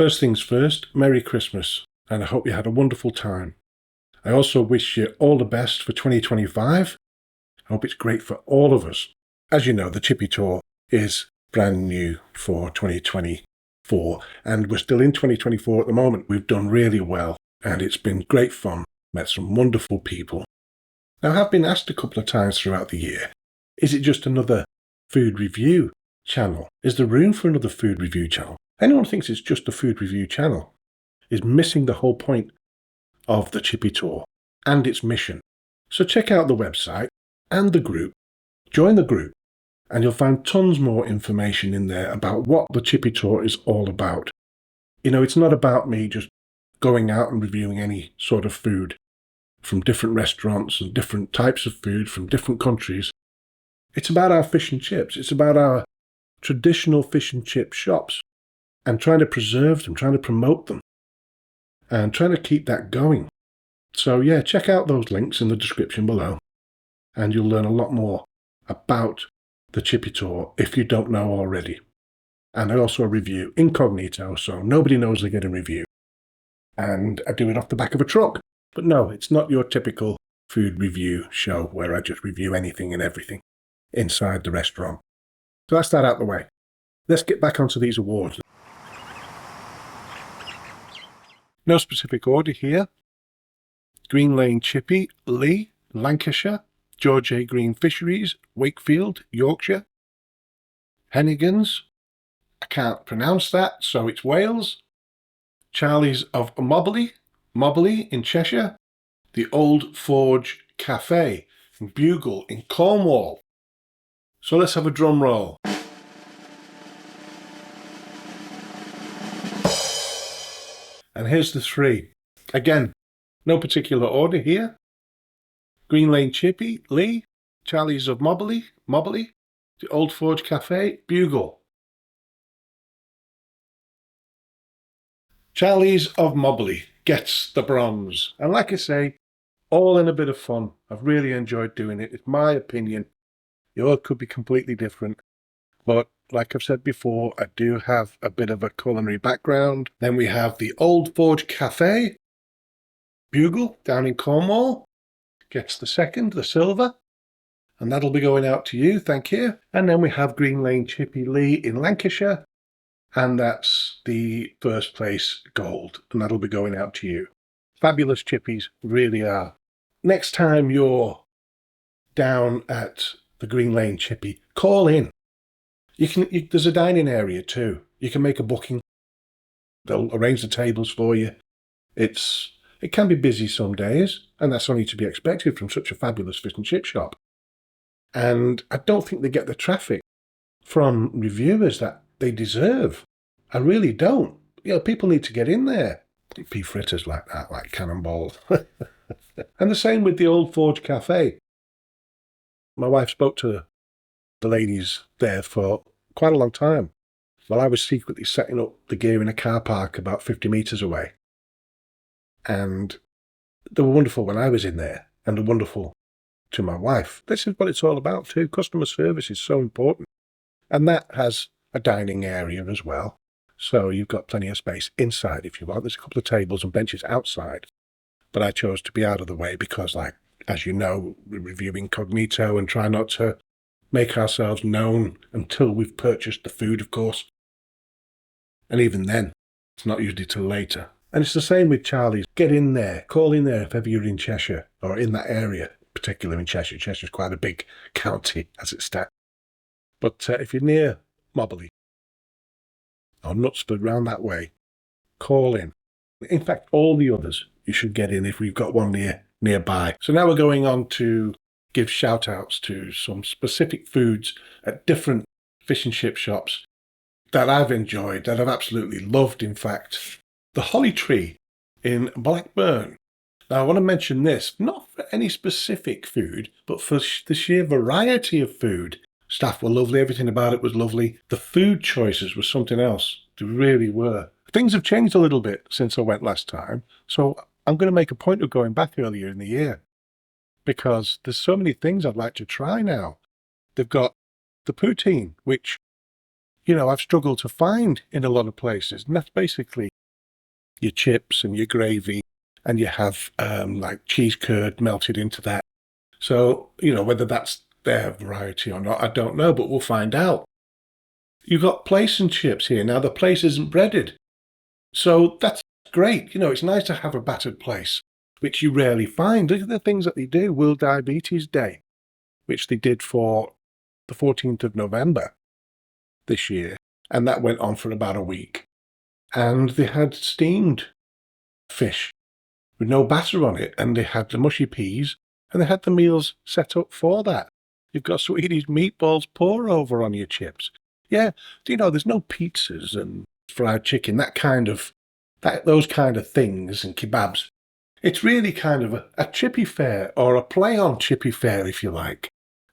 First things first, Merry Christmas, and I hope you had a wonderful time. I also wish you all the best for 2025. I hope it's great for all of us. As you know, the Chippy Tour is brand new for 2024, and we're still in 2024 at the moment. We've done really well, and it's been great fun. Met some wonderful people. Now, I have been asked a couple of times throughout the year, is it just another food review channel? Is there room for another food review channel? Anyone who thinks it's just a food review channel is missing the whole point of the Chippy Tour and its mission. So check out the website and the group, join the group, and you'll find tons more information in there about what the Chippy Tour is all about. You know, it's not about me just going out and reviewing any sort of food from different restaurants and different types of food from different countries. It's about our fish and chips. It's about our traditional fish and chip shops and trying to preserve them, trying to promote them, and trying to keep that going. So yeah, check out those links in the description below, and you'll learn a lot more about the Chippy Tour if you don't know already. And I also review incognito, so nobody knows they're getting reviewed. And I do it off the back of a truck. But no, it's not your typical food review show where I just review anything and everything inside the restaurant. So that's that out the way. Let's get back onto these awards. No specific order here. Green Lane Chippy, Lee, Lancashire. George A. Green Fisheries, Wakefield, Yorkshire. Hennigan's, I can't pronounce that, so it's Wales. Charlie's of Mobley in Cheshire. The Old Forge Cafe, Bugle in Cornwall. So let's have a drum roll. And here's the three. Again, no particular order here. Green Lane Chippy, Lee. Charlie's of Mobley, The Old Forge Cafe, Bugle. Charlie's of Mobley gets the bronze. And like I say, all in a bit of fun. I've really enjoyed doing it. It's my opinion. Yours could be completely different. But like I've said before, I do have a bit of a culinary background. Then we have the Old Forge Cafe, Bugle, down in Cornwall. Gets the second, the silver. And that'll be going out to you, thank you. And then we have Green Lane Chippy Lee in Lancashire. And that's the first place gold. And that'll be going out to you. Fabulous chippies, really are. Next time you're down at the Green Lane Chippy, call in. There's a dining area too. You can make a booking. They'll arrange the tables for you. It can be busy some days, and that's only to be expected from such a fabulous fish and chip shop. And I don't think they get the traffic from reviewers that they deserve. I really don't. You know, people need to get in there. Pea fritters like that, like cannonballs. And the same with the Old Forge Cafe. My wife spoke to the ladies there for quite a long time while I was secretly setting up the gear in a car park about 50 metres away. And they were wonderful when I was in there, and they're wonderful to my wife. This is what it's all about too. Customer service is so important. And that has a dining area as well. So you've got plenty of space inside if you want. There's a couple of tables and benches outside. But I chose to be out of the way because, like, as you know, we review incognito and try not to make ourselves known until we've purchased the food, of course. And even then, it's not usually till later. And it's the same with Charlie's. Get in there, call in there if ever you're in Cheshire or in that area, particularly in Cheshire. Cheshire's quite a big county as it stands. But if you're near Mobley or Knutsford round that way, call in. In fact, all the others you should get in if we've got one nearby. So now we're going on to give shout outs to some specific foods at different fish and chip shops that I've enjoyed, that I've absolutely loved, in fact. The Holly Tree in Blackburn. Now I want to mention this, not for any specific food, but for the sheer variety of food. Staff were lovely, everything about it was lovely. The food choices were something else, they really were. Things have changed a little bit since I went last time, so I'm going to make a point of going back earlier in the year because there's so many things I'd like to try now. They've got the poutine, which, I've struggled to find in a lot of places. And that's basically your chips and your gravy, and you have like cheese curd melted into that. So, whether that's their variety or not, I don't know, but we'll find out. You've got plaice and chips here. Now, the plaice isn't breaded. So that's great. It's nice to have a battered plaice, which you rarely find. Look at the things that they do. World Diabetes Day, which they did for the 14th of November this year. And that went on for about a week. And they had steamed fish with no batter on it. And they had the mushy peas. And they had the meals set up for that. You've got Swedish meatballs pour over on your chips. Yeah, there's no pizzas and fried chicken, those kind of things, and kebabs. It's really kind of a chippy fare, or a play on chippy fare, if you like.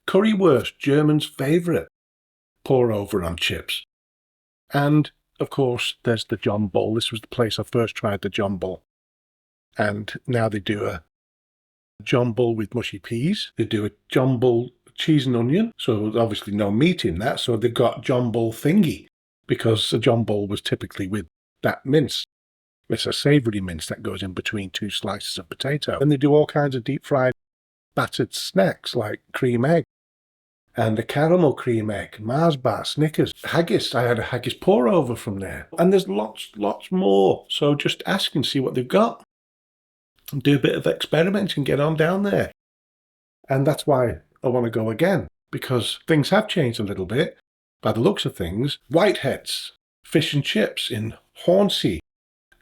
Currywurst, German's favourite, pour over on chips. And, of course, there's the John Bull. This was the place I first tried the John Bull. And now they do a John Bull with mushy peas. They do a John Bull cheese and onion, so there's obviously no meat in that, so they've got John Bull thingy, because a John Bull was typically with that mince. It's a savoury mince that goes in between two slices of potato. And they do all kinds of deep-fried battered snacks like cream egg, and a caramel cream egg, Mars bar, Snickers, haggis. I had a haggis pour over from there. And there's lots more, so just ask and see what they've got. And do a bit of experimenting, get on down there. And that's why I want to go again, because things have changed a little bit by the looks of things. Whitehead's fish and chips in Hornsey,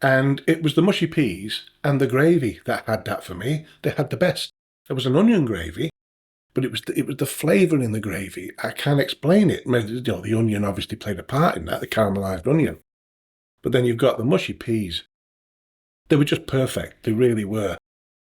and it was the mushy peas and the gravy that had that for me. They had the best. There was an onion gravy, but it was the flavour in the gravy. I can't explain it. The onion obviously played a part in that, the caramelised onion. But then you've got the mushy peas. They were just perfect. They really were.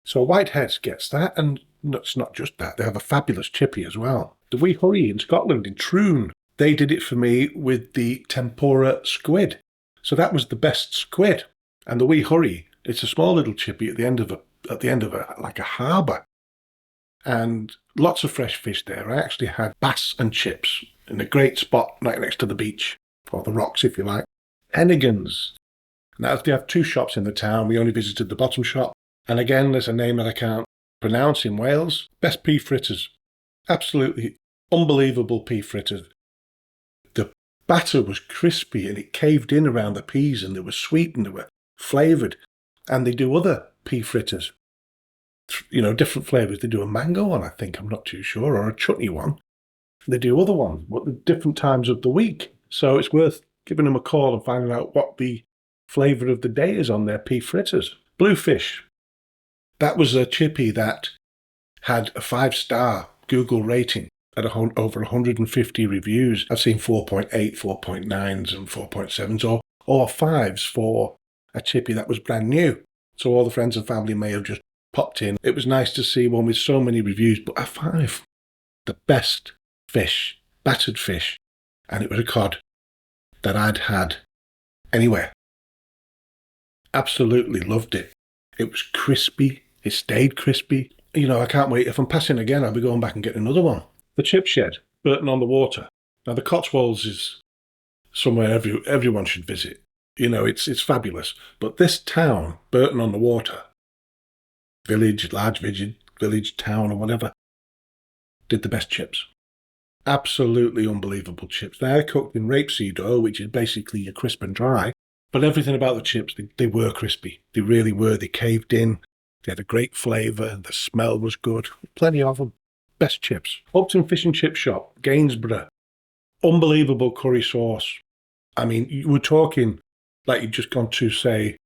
So Whitehead's gets that, and it's not just that. They have a fabulous chippy as well. The Wee Hurry in Scotland, in Troon, they did it for me with the tempura squid. So that was the best squid. And the Wee Hurry, it's a small little chippy at the end of like a harbour. And lots of fresh fish there. I actually had bass and chips in a great spot right next to the beach, or the rocks if you like. Hennigan's. Now they have two shops in the town. We only visited the bottom shop. And again, there's a name that I can't pronounce in Wales. Best pea fritters. Absolutely unbelievable pea fritters. The batter was crispy and it caved in around the peas, and they were sweet and they were flavoured. And they do other pea fritters. Different flavours. They do a mango one, I think, I'm not too sure, or a chutney one. They do other ones, but at different times of the week. So it's worth giving them a call and finding out what the flavour of the day is on their pea fritters. Bluefish. That was a chippy that had a 5-star Google rating at over 150 reviews. I've seen 4.8, 4.9s and 4.7s or 5s for a chippy that was brand new. So all the friends and family may have just popped in. It was nice to see one with so many reviews, but a 5. The best fish, battered fish. And it was a cod that I'd had anywhere. Absolutely loved it. It was crispy. It stayed crispy. I can't wait. If I'm passing again, I'll be going back and getting another one. The Chip Shed, Burton on the Water. Now, the Cotswolds is somewhere everyone should visit. It's fabulous. But this town, Burton on the Water, large village, town, or whatever, did the best chips. Absolutely unbelievable chips. They're cooked in rapeseed oil, which is basically a crisp and dry. But everything about the chips, they were crispy. They really were. They caved in. They had a great flavour. The smell was good. Plenty of them. Best chips. Upton Fish and Chip Shop, Gainsborough. Unbelievable curry sauce. I mean, you were talking like you'd just gone to, say,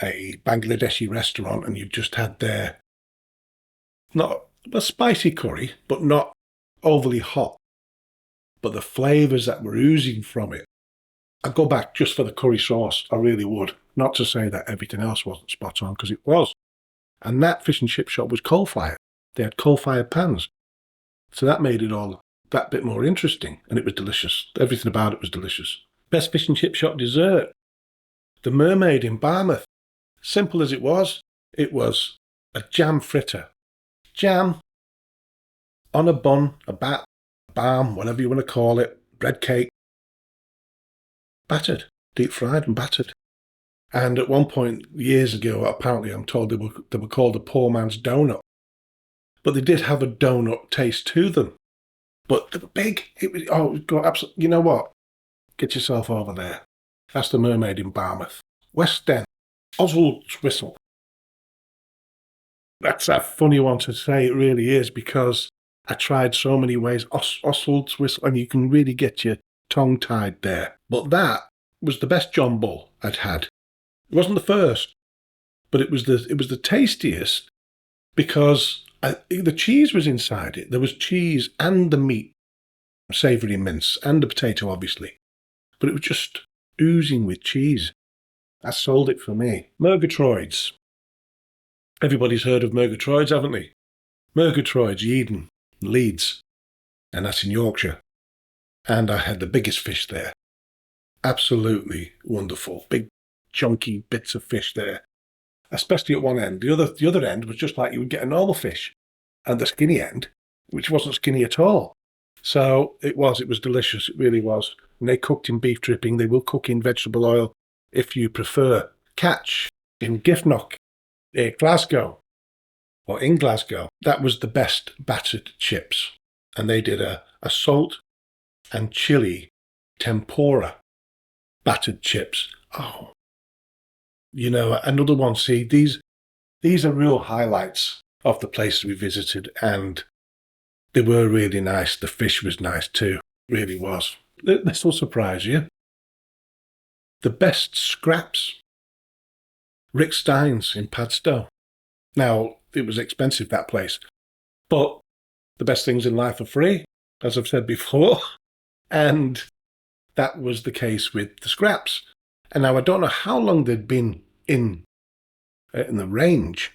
a Bangladeshi restaurant and you'd just had their, not a spicy curry, but not overly hot. But the flavours that were oozing from it. I'd go back just for the curry sauce. I really would. Not to say that everything else wasn't spot on, because it was. And that fish and chip shop was coal-fired. They had coal-fired pans. So that made it all that bit more interesting. And it was delicious. Everything about it was delicious. Best fish and chip shop dessert. The Mermaid in Barmouth. Simple as it was a jam fritter. Jam on a bun, a bat, a balm, whatever you want to call it, bread cake, battered, deep fried and battered. And at one point, years ago, apparently I'm told they were called a poor man's donut. But they did have a donut taste to them. But they were big. It was, oh, it got absolutely, you know what? Get yourself over there. That's the Mermaid in Barmouth. West End. Oswald's Whistle. That's a funny one to say, it really is, because I tried so many ways. Oswald's Whistle, and you can really get your tongue tied there. But that was the best John Bull I'd had. It wasn't the first, but it was the tastiest because the cheese was inside it. There was cheese and the meat, savoury mince, and the potato, obviously. But it was just oozing with cheese. That sold it for me. Murgatroyds. Everybody's heard of Murgatroyds, haven't they? Murgatroyds, Eden, Leeds, and that's in Yorkshire. And I had the biggest fish there. Absolutely wonderful. Big, chunky bits of fish there, especially at one end. The other end was just like you would get a normal fish, and the skinny end, which wasn't skinny at all. So it was delicious. It really was. And they cooked in beef dripping. They will cook in vegetable oil if you prefer. Catch in Giffnock, Glasgow, or in Glasgow. That was the best battered chips. And they did a salt and chili tempura battered chips. Oh, you know, another one. See, these are real highlights of the places we visited, and they were really nice. The fish was nice too. Really was. This will surprise you. The best scraps. Rick Stein's in Padstow. Now, it was expensive, that place, but the best things in life are free, as I've said before, and that was the case with the scraps. And now I don't know how long they'd been in the range,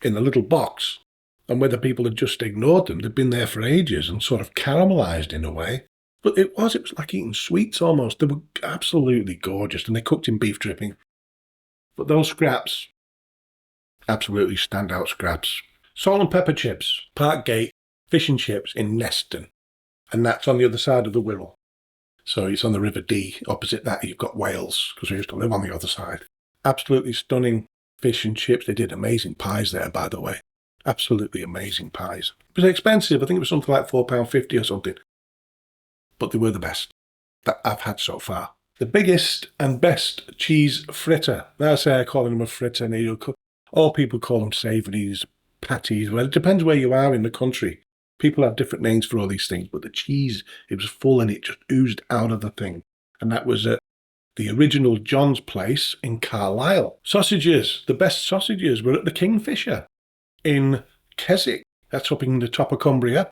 in the little box, and whether people had just ignored them. They'd been there for ages and sort of caramelized in a way. But it was like eating sweets almost. They were absolutely gorgeous, and they cooked in beef dripping. But those scraps, absolutely standout scraps. Salt and pepper chips, Parkgate fish and chips in Neston. And that's on the other side of the Wirral. So it's on the River Dee. Opposite that, you've got Wales, because we used to live on the other side. Absolutely stunning fish and chips. They did amazing pies there, by the way. Absolutely amazing pies. It was expensive. I think it was something like £4.50 or something. But they were the best that I've had so far. The biggest and best cheese fritter. Now I say I call them a fritter, and all people call them savouries, patties. Well, it depends where you are in the country. People have different names for all these things, but the cheese, it was full and it just oozed out of the thing. And that was at the original John's place in Carlisle. Sausages, the best sausages were at the Kingfisher in Keswick. That's up in the top of Cumbria.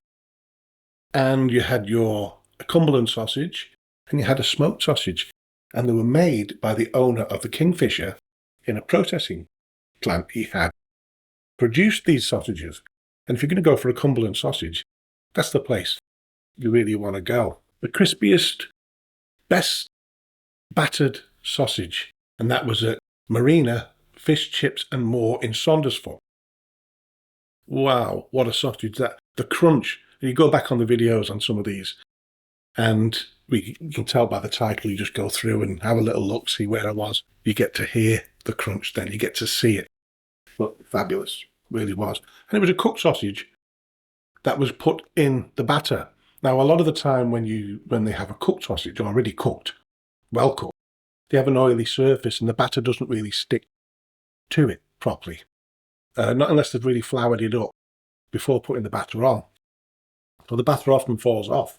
And you had your Cumberland sausage and you had a smoked sausage. And they were made by the owner of the Kingfisher in a processing plant he had produced these sausages. And if you're going to go for a Cumberland sausage, that's the place you really want to go. The crispiest, best battered sausage. And that was at Marina Fish, Chips and More in Saundersfoot. Wow, what a sausage that. The crunch. And you go back on the videos on some of these, and you can tell by the title, you just go through and have a little look, see where I was. You get to hear the crunch then, you get to see it. But fabulous, really was. And it was a cooked sausage that was put in the batter. Now, a lot of the time when they have a cooked sausage, already cooked, well cooked, they have an oily surface and the batter doesn't really stick to it properly. Not unless they've really floured it up before putting the batter on. So the batter often falls off.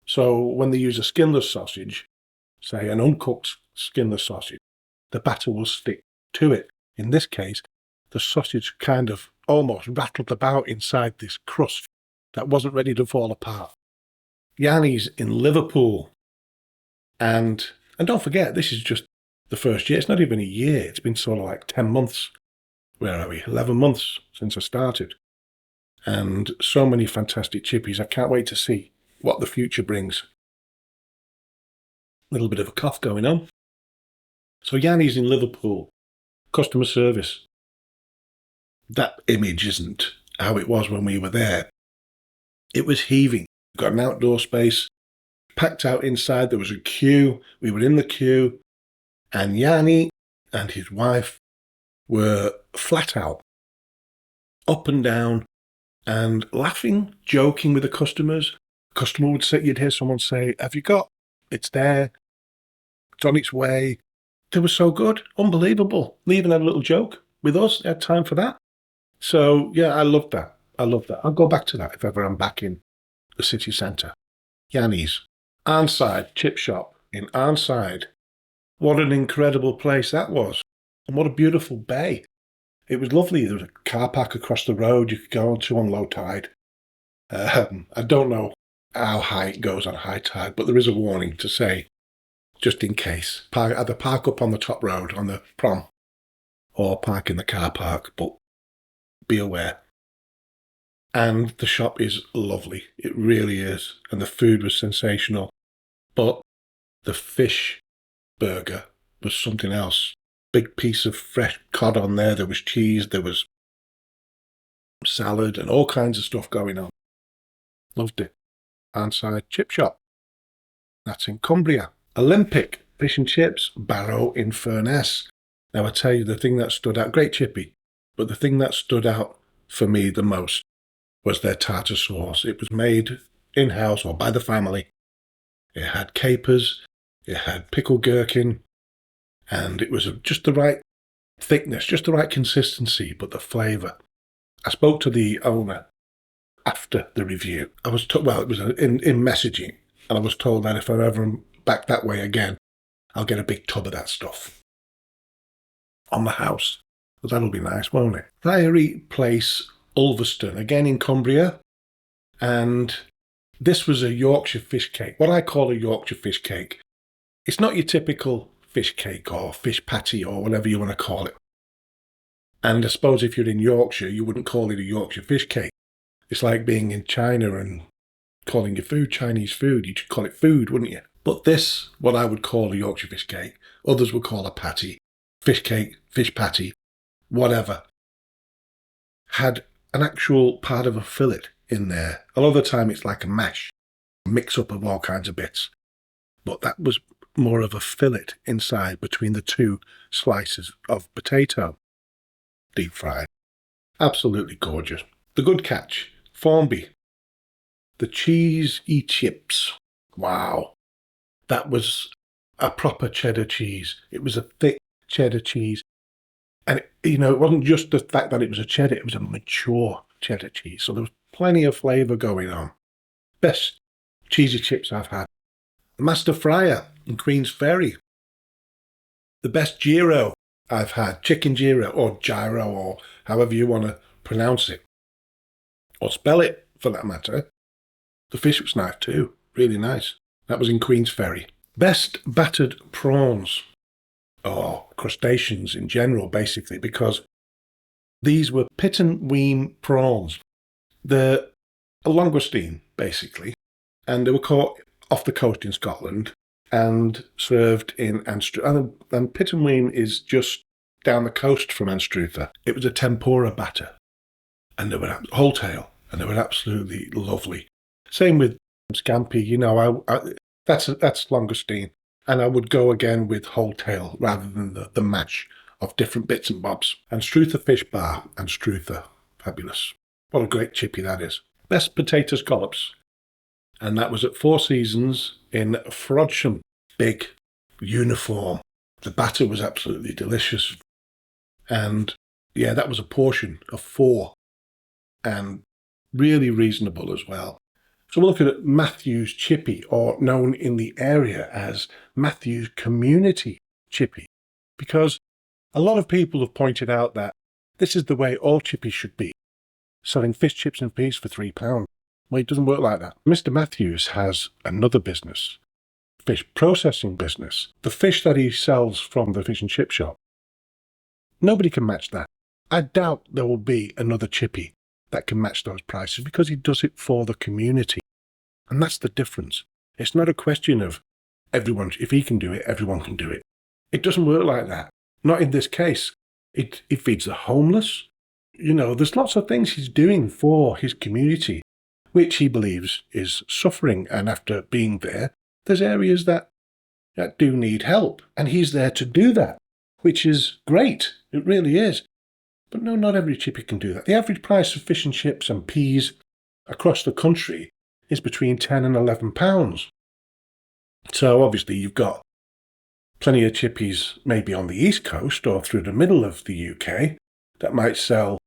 So when they use a skinless sausage, say an uncooked skinless sausage, the batter will stick to it. In this case, the sausage kind of almost rattled about inside this crust that wasn't ready to fall apart. Yanni's in Liverpool. And don't forget, this is just the first year. It's not even a year. It's been sort of like 10 months. Where are we? 11 months since I started. And so many fantastic chippies. I can't wait to see what the future brings. A little bit of a cough going on. So Yanni's in Liverpool. Customer service. That image isn't how it was when we were there. It was heaving. We've got an outdoor space, packed out inside. There was a queue. We were in the queue, and Yanni and his wife were flat out, up and down, and laughing, joking with the customers. Customer would say, you'd hear someone say, have you got? It's there. It's on its way. They were so good. Unbelievable. They even had a little joke with us. They had time for that. So, yeah, I loved that. I love that. I'll go back to that if ever I'm back in the city centre. Yanni's. Arnside Chip Shop in Arnside. What an incredible place that was. And what a beautiful bay. It was lovely. There was a car park across the road you could go onto on low tide. I don't know how high it goes on high tide, but there is a warning to say, just in case, either park up on the top road on the prom or park in the car park, but be aware. And the shop is lovely. It really is. And the food was sensational. But the fish burger was something else. Big piece of fresh cod on there. There was cheese. There was salad and all kinds of stuff going on. Loved it. Arnside Chip Shop. That's in Cumbria. Olympic Fish and Chips, Barrow in Furness. Now I tell you the thing that stood out, great chippy, but the thing that stood out for me the most was their tartar sauce. It was made in-house or by the family. It had capers, it had pickled gherkin, and it was just the right thickness, just the right consistency, but the flavour. I spoke to the owner after the review. I was told, well, it was in messaging, and I was told that if I ever am back that way again, I'll get a big tub of that stuff on the house. But that'll be nice, won't it? Priory Place, Ulverston, again in Cumbria, and this was a Yorkshire fish cake. What I call a Yorkshire fish cake. It's not your typical fish cake or fish patty or whatever you want to call it. And I suppose if you're in Yorkshire, you wouldn't call it a Yorkshire fish cake. It's like being in China and calling your food Chinese food. You'd call it food, wouldn't you? But this, what I would call a Yorkshire fish cake, others would call a patty, fish cake, fish patty, whatever, had an actual part of a fillet in there. A lot of the time it's like a mash, a mix-up of all kinds of bits. But that was more of a fillet inside between the two slices of potato, deep fried. Absolutely gorgeous. The good catch, Formby. The cheesy chips. Wow. That was a proper cheddar cheese. It was a thick cheddar cheese. And, it wasn't just the fact that it was a cheddar, it was a mature cheddar cheese. So there was plenty of flavour going on. Best cheesy chips I've had. The Master Fryer in Queen's Ferry. The best gyro I've had. Chicken gyro or gyro or however you want to pronounce it. Or spell it, for that matter. The fish was nice too. Really nice. That was in Queen's Ferry. Best battered prawns. Or crustaceans in general, basically, because these were pit and weem prawns. They're a langoustine, basically. And they were caught off the coast in Scotland and served in Anstruther. And pit and weem is just down the coast from Anstruther. It was a tempura batter. And they were wholetail. And they were absolutely lovely. Same with scampi, that's langoustine. And I would go again with wholetail rather than the mash of different bits and bobs. And Struther Fish Bar and Struther. Fabulous. What a great chippy that is. Best potato scallops. And that was at Four Seasons in Frodsham. Big, uniform. The batter was absolutely delicious. And yeah, that was a portion of 4. And really reasonable as well. So we're looking at Matthew's Chippy, or known in the area as Matthew's Community Chippy, because a lot of people have pointed out that this is the way all chippies should be, selling fish chips and peas for £3. Well, it doesn't work like that. Mr. Matthews has another business, fish processing business. The fish that he sells from the fish and chip shop, nobody can match that. I doubt there will be another chippy that can match those prices because he does it for the community. And that's the difference. It's not a question of everyone, if he can do it, everyone can do it. It doesn't work like that. Not in this case. It feeds the homeless. There's lots of things he's doing for his community, which he believes is suffering. And after being there, there's areas that do need help, and he's there to do that, which is great. It really is. But no, not every chippy can do that. The average price of fish and chips and peas across the country is between £10 and £11. So obviously you've got plenty of chippies maybe on the east coast or through the middle of the UK that might sell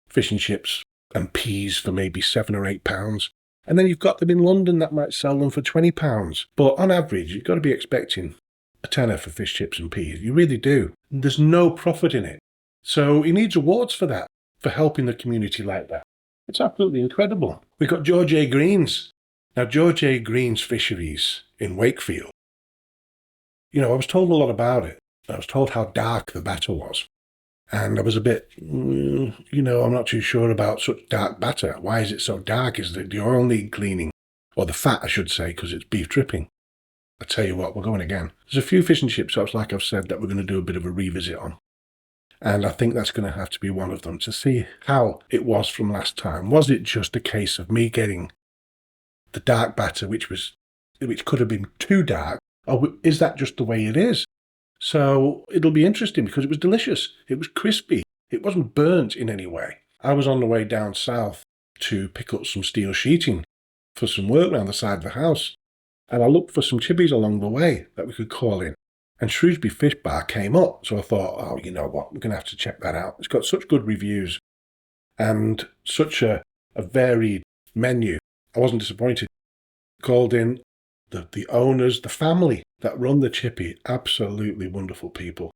fish and chips and peas for maybe £7 or £8. And then you've got them in London that might sell them for £20. But on average, you've got to be expecting a tenner for fish, chips and peas. You really do. And there's no profit in it. So he needs awards for that, for helping the community like that. It's absolutely incredible. We've got George A. Green's. Now, George A. Green's Fisheries in Wakefield. I was told a lot about it. I was told how dark the batter was. And I was a bit, I'm not too sure about such dark batter. Why is it so dark? Is it the oil need cleaning? Or the fat, I should say, because it's beef dripping. I tell you what, we're going again. There's a few fish and chip shops, like I've said, that we're going to do a bit of a revisit on. And I think that's going to have to be one of them, to see how it was from last time. Was it just a case of me getting the dark batter, which could have been too dark, or is that just the way it is? So it'll be interesting because it was delicious. It was crispy. It wasn't burnt in any way. I was on the way down south to pick up some steel sheeting for some work around the side of the house. And I looked for some chippies along the way that we could call in. And Shrewsbury Fish Bar came up. So I thought, oh, you know what? We're going to have to check that out. It's got such good reviews and such a varied menu. I wasn't disappointed. Called in the owners, the family that run the chippy, absolutely wonderful people,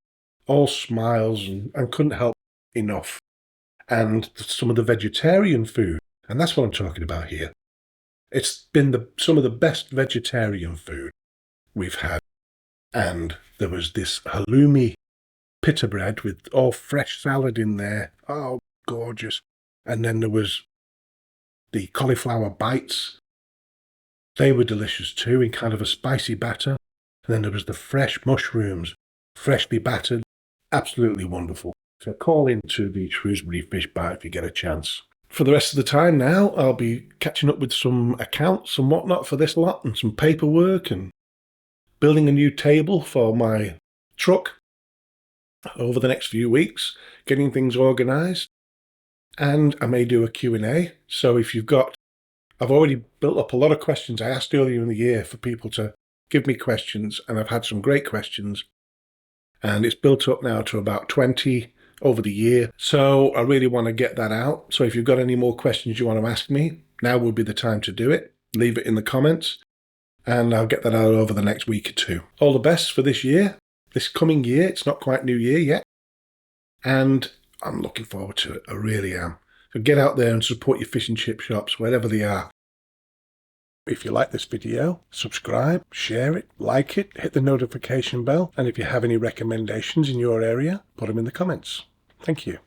all smiles and couldn't help enough. And some of the vegetarian food, and that's what I'm talking about here. It's been some of the best vegetarian food we've had. And there was this halloumi pita bread with all fresh salad in there. Oh, gorgeous. And then there was the cauliflower bites. They were delicious too, in kind of a spicy batter. And then there was the fresh mushrooms, freshly battered. Absolutely wonderful. So call into the Shrewsbury Fish Bar if you get a chance. For the rest of the time now, I'll be catching up with some accounts and whatnot for this lot and some paperwork and building a new table for my truck over the next few weeks, getting things organised. And I may do a Q&A. So if you've got, I've already built up a lot of questions. I asked earlier in the year for people to give me questions, and I've had some great questions. And it's built up now to about 20 over the year. So I really want to get that out. So if you've got any more questions you want to ask me, now would be the time to do it. Leave it in the comments, and I'll get that out over the next week or two. All the best for this year, this coming year. It's not quite New Year yet. And I'm looking forward to it. I really am. So get out there and support your fish and chip shops, wherever they are. If you like this video, subscribe, share it, like it, hit the notification bell. And if you have any recommendations in your area, put them in the comments. Thank you.